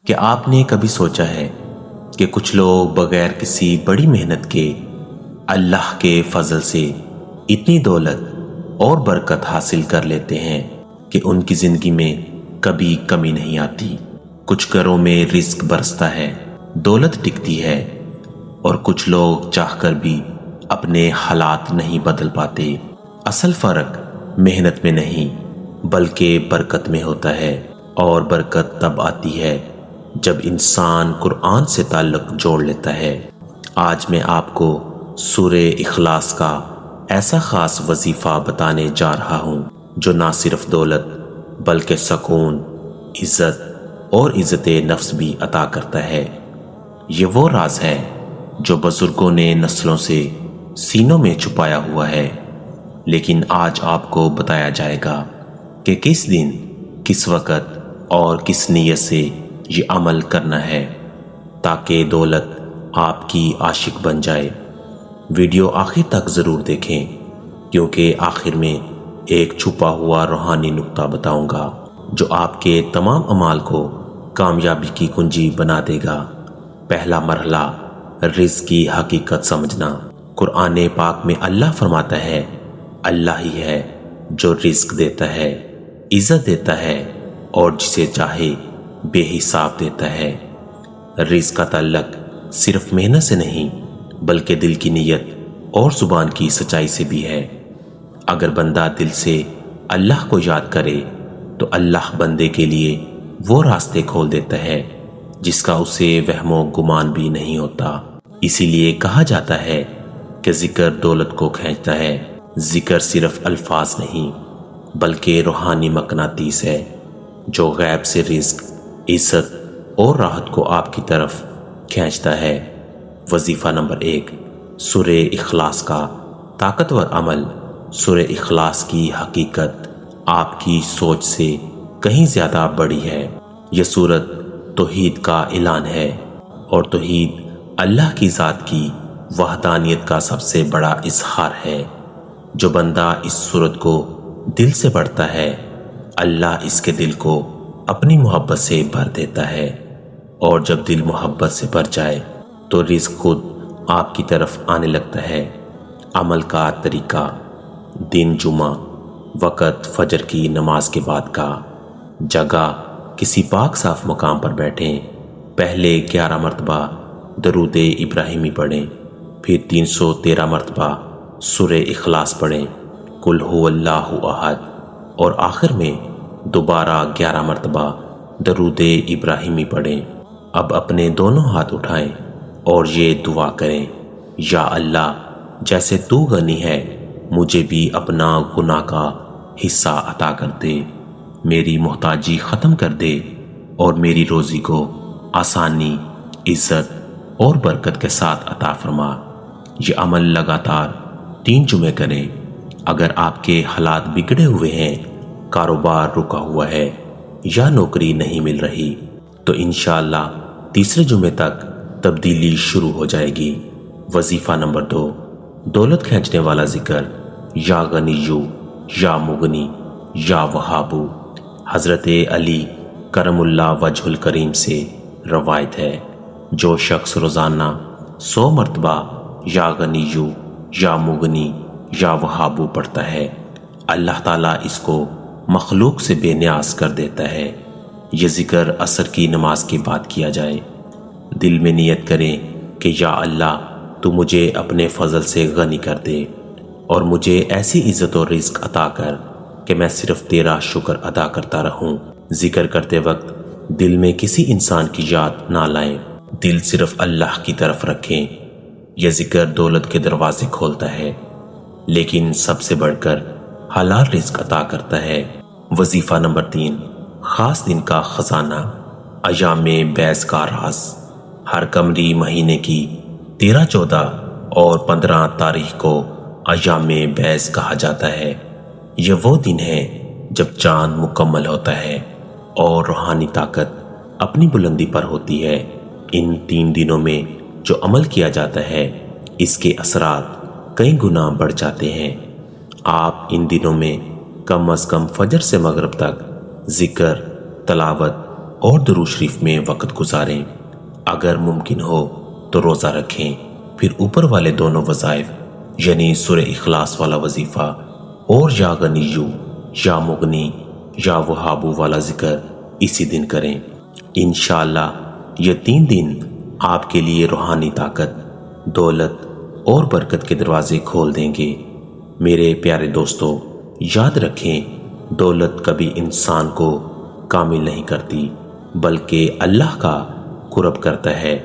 کہ آپ نے کبھی سوچا ہے کہ کچھ لوگ بغیر کسی بڑی محنت کے اللہ کے فضل سے اتنی دولت اور برکت حاصل کر لیتے ہیں کہ ان کی زندگی میں کبھی کمی نہیں آتی۔ کچھ گھروں میں رزق برستا ہے، دولت ٹکتی ہے، اور کچھ لوگ چاہ کر بھی اپنے حالات نہیں بدل پاتے۔ اصل فرق محنت میں نہیں بلکہ برکت میں ہوتا ہے، اور برکت تب آتی ہے جب انسان قرآن سے تعلق جوڑ لیتا ہے۔ آج میں آپ کو سورہ اخلاص کا ایسا خاص وظیفہ بتانے جا رہا ہوں جو نہ صرف دولت بلکہ سکون، عزت اور عزت نفس بھی عطا کرتا ہے۔ یہ وہ راز ہے جو بزرگوں نے نسلوں سے سینوں میں چھپایا ہوا ہے، لیکن آج آپ کو بتایا جائے گا کہ کس دن، کس وقت اور کس نیت سے یہ عمل کرنا ہے تاکہ دولت آپ کی عاشق بن جائے۔ ویڈیو آخر تک ضرور دیکھیں، کیونکہ آخر میں ایک چھپا ہوا روحانی نکتہ بتاؤں گا جو آپ کے تمام اعمال کو کامیابی کی کنجی بنا دے گا۔ پہلا مرحلہ، رزق کی حقیقت سمجھنا۔ قرآن پاک میں اللہ فرماتا ہے، اللہ ہی ہے جو رزق دیتا ہے، عزت دیتا ہے اور جسے چاہے بے حساب دیتا ہے۔ رزق کا تعلق صرف محنت سے نہیں بلکہ دل کی نیت اور زبان کی سچائی سے بھی ہے۔ اگر بندہ دل سے اللہ کو یاد کرے تو اللہ بندے کے لیے وہ راستے کھول دیتا ہے جس کا اسے وہم و گمان بھی نہیں ہوتا۔ اسی لیے کہا جاتا ہے کہ ذکر دولت کو کھینچتا ہے۔ ذکر صرف الفاظ نہیں بلکہ روحانی مقناطیس ہے جو غیب سے رزق، عزت اور راحت کو آپ کی طرف کھینچتا ہے۔ وظیفہ نمبر 1، سورہ اخلاص کا طاقتور عمل۔ سورہ اخلاص کی حقیقت آپ کی سوچ سے کہیں زیادہ بڑی ہے۔ یہ سورت توحید کا اعلان ہے، اور توحید اللہ کی ذات کی وحدانیت کا سب سے بڑا اظہار ہے۔ جو بندہ اس سورت کو دل سے پڑھتا ہے، اللہ اس کے دل کو اپنی محبت سے بھر دیتا ہے، اور جب دل محبت سے بھر جائے تو رزق خود آپ کی طرف آنے لگتا ہے۔ عمل کا طریقہ: دن جمعہ، وقت فجر کی نماز کے بعد کا، جگہ کسی پاک صاف مقام پر بیٹھیں، پہلے 11 مرتبہ درود ابراہیمی پڑھیں، پھر 313 مرتبہ سورہ اخلاص پڑھیں، قل هو اللہ احد، اور آخر میں دوبارہ 11 مرتبہ درود ابراہیمی پڑھیں۔ اب اپنے دونوں ہاتھ اٹھائیں اور یہ دعا کریں، یا اللہ، جیسے تو غنی ہے مجھے بھی اپنا گناہ کا حصہ عطا کر دے، میری محتاجی ختم کر دے اور میری روزی کو آسانی، عزت اور برکت کے ساتھ عطا فرما۔ یہ عمل لگاتار 3 جمعے کریں۔ اگر آپ کے حالات بگڑے ہوئے ہیں، کاروبار رکا ہوا ہے یا نوکری نہیں مل رہی، تو انشاءاللہ تیسرے جمعے تک تبدیلی شروع ہو جائے گی۔ وظیفہ نمبر 2، دولت کھینچنے والا ذکر۔ یا غنیو، یا مغنی، یا وہابو۔ حضرت علی کرم اللہ وجہ الکریم سے روایت ہے، جو شخص روزانہ 100 مرتبہ یا غنیو، یا مغنی، یا وہابو پڑھتا ہے، اللہ تعالیٰ اس کو مخلوق سے بے نیاز کر دیتا ہے۔ یہ ذکر عصر کی نماز کے بعد کیا جائے۔ دل میں نیت کریں کہ یا اللہ، تو مجھے اپنے فضل سے غنی کر دے اور مجھے ایسی عزت و رزق عطا کر کہ میں صرف تیرا شکر ادا کرتا رہوں۔ ذکر کرتے وقت دل میں کسی انسان کی یاد نہ لائیں، دل صرف اللہ کی طرف رکھیں۔ یہ ذکر دولت کے دروازے کھولتا ہے، لیکن سب سے بڑھ کر حلال رزق عطا کرتا ہے۔ وظیفہ نمبر 3، خاص دن کا خزانہ۔ ایام بیض کا راز۔ ہر قمری مہینے کی 13، 14 اور 15 تاریخ کو ایام بیض کہا جاتا ہے۔ یہ وہ دن ہے جب چاند مکمل ہوتا ہے اور روحانی طاقت اپنی بلندی پر ہوتی ہے۔ ان 3 دنوں میں جو عمل کیا جاتا ہے، اس کے اثرات کئی گنا بڑھ جاتے ہیں۔ آپ ان دنوں میں کم از کم فجر سے مغرب تک ذکر، تلاوت اور درود شریف میں وقت گزاریں۔ اگر ممکن ہو تو روزہ رکھیں، پھر اوپر والے دونوں وظائف یعنی سورہ اخلاص والا وظیفہ اور یا غنیو یا مغنی یا وہابو والا ذکر اسی دن کریں۔ انشاءاللہ یہ 3 دن آپ کے لیے روحانی طاقت، دولت اور برکت کے دروازے کھول دیں گے۔ میرے پیارے دوستو، یاد رکھیں دولت کبھی انسان کو کامل نہیں کرتی بلکہ اللہ کا قرب کرتا ہے،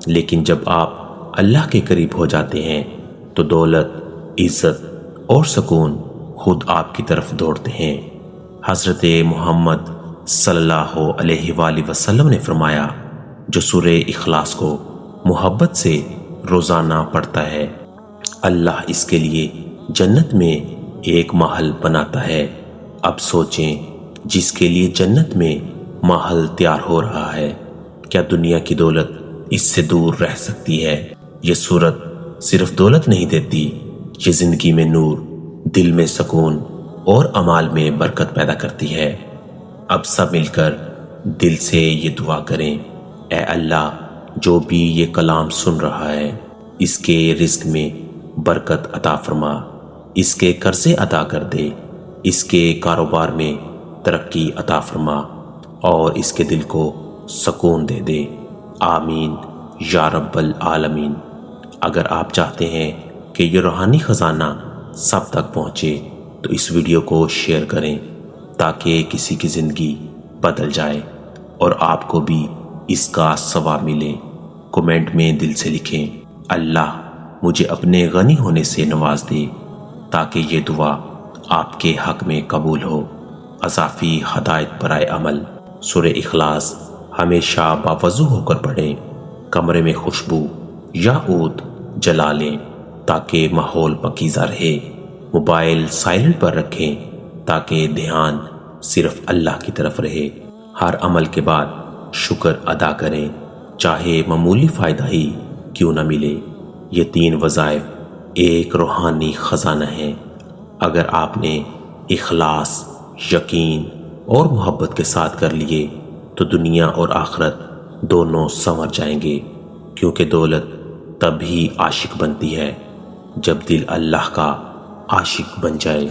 لیکن جب آپ اللہ کے قریب ہو جاتے ہیں تو دولت، عزت اور سکون خود آپ کی طرف دوڑتے ہیں۔ حضرت محمد صلی اللہ علیہ وآلہ وسلم نے فرمایا، جو سورہ اخلاص کو محبت سے روزانہ پڑھتا ہے اللہ اس کے لیے جنت میں ایک محل بناتا ہے۔ اب سوچیں، جس کے لیے جنت میں محل تیار ہو رہا ہے، کیا دنیا کی دولت اس سے دور رہ سکتی ہے؟ یہ صورت صرف دولت نہیں دیتی، یہ زندگی میں نور، دل میں سکون اور اعمال میں برکت پیدا کرتی ہے۔ اب سب مل کر دل سے یہ دعا کریں، اے اللہ، جو بھی یہ کلام سن رہا ہے اس کے رزق میں برکت عطا فرما، اس کے قرضے ادا کر دے، اس کے کاروبار میں ترقی عطا فرما اور اس کے دل کو سکون دے دے۔ آمین یا رب العالمین۔ اگر آپ چاہتے ہیں کہ یہ روحانی خزانہ سب تک پہنچے تو اس ویڈیو کو شیئر کریں تاکہ کسی کی زندگی بدل جائے اور آپ کو بھی اس کا ثواب ملے۔ کمنٹ میں دل سے لکھیں، اللہ مجھے اپنے غنی ہونے سے نواز دے تاکہ یہ دعا آپ کے حق میں قبول ہو۔ اضافی ہدایت برائے عمل: سورہ اخلاص ہمیشہ باوضو ہو کر پڑھیں، کمرے میں خوشبو یا عود جلا لیں تاکہ ماحول پاکیزہ رہے، موبائل سائلنٹ پر رکھیں تاکہ دھیان صرف اللہ کی طرف رہے۔ ہر عمل کے بعد شکر ادا کریں، چاہے معمولی فائدہ ہی کیوں نہ ملے۔ یہ 3 وظائف ایک روحانی خزانہ ہیں۔ اگر آپ نے اخلاص، یقین اور محبت کے ساتھ کر لیے تو دنیا اور آخرت دونوں سنور جائیں گے، کیونکہ دولت تب ہی عاشق بنتی ہے جب دل اللہ کا عاشق بن جائے۔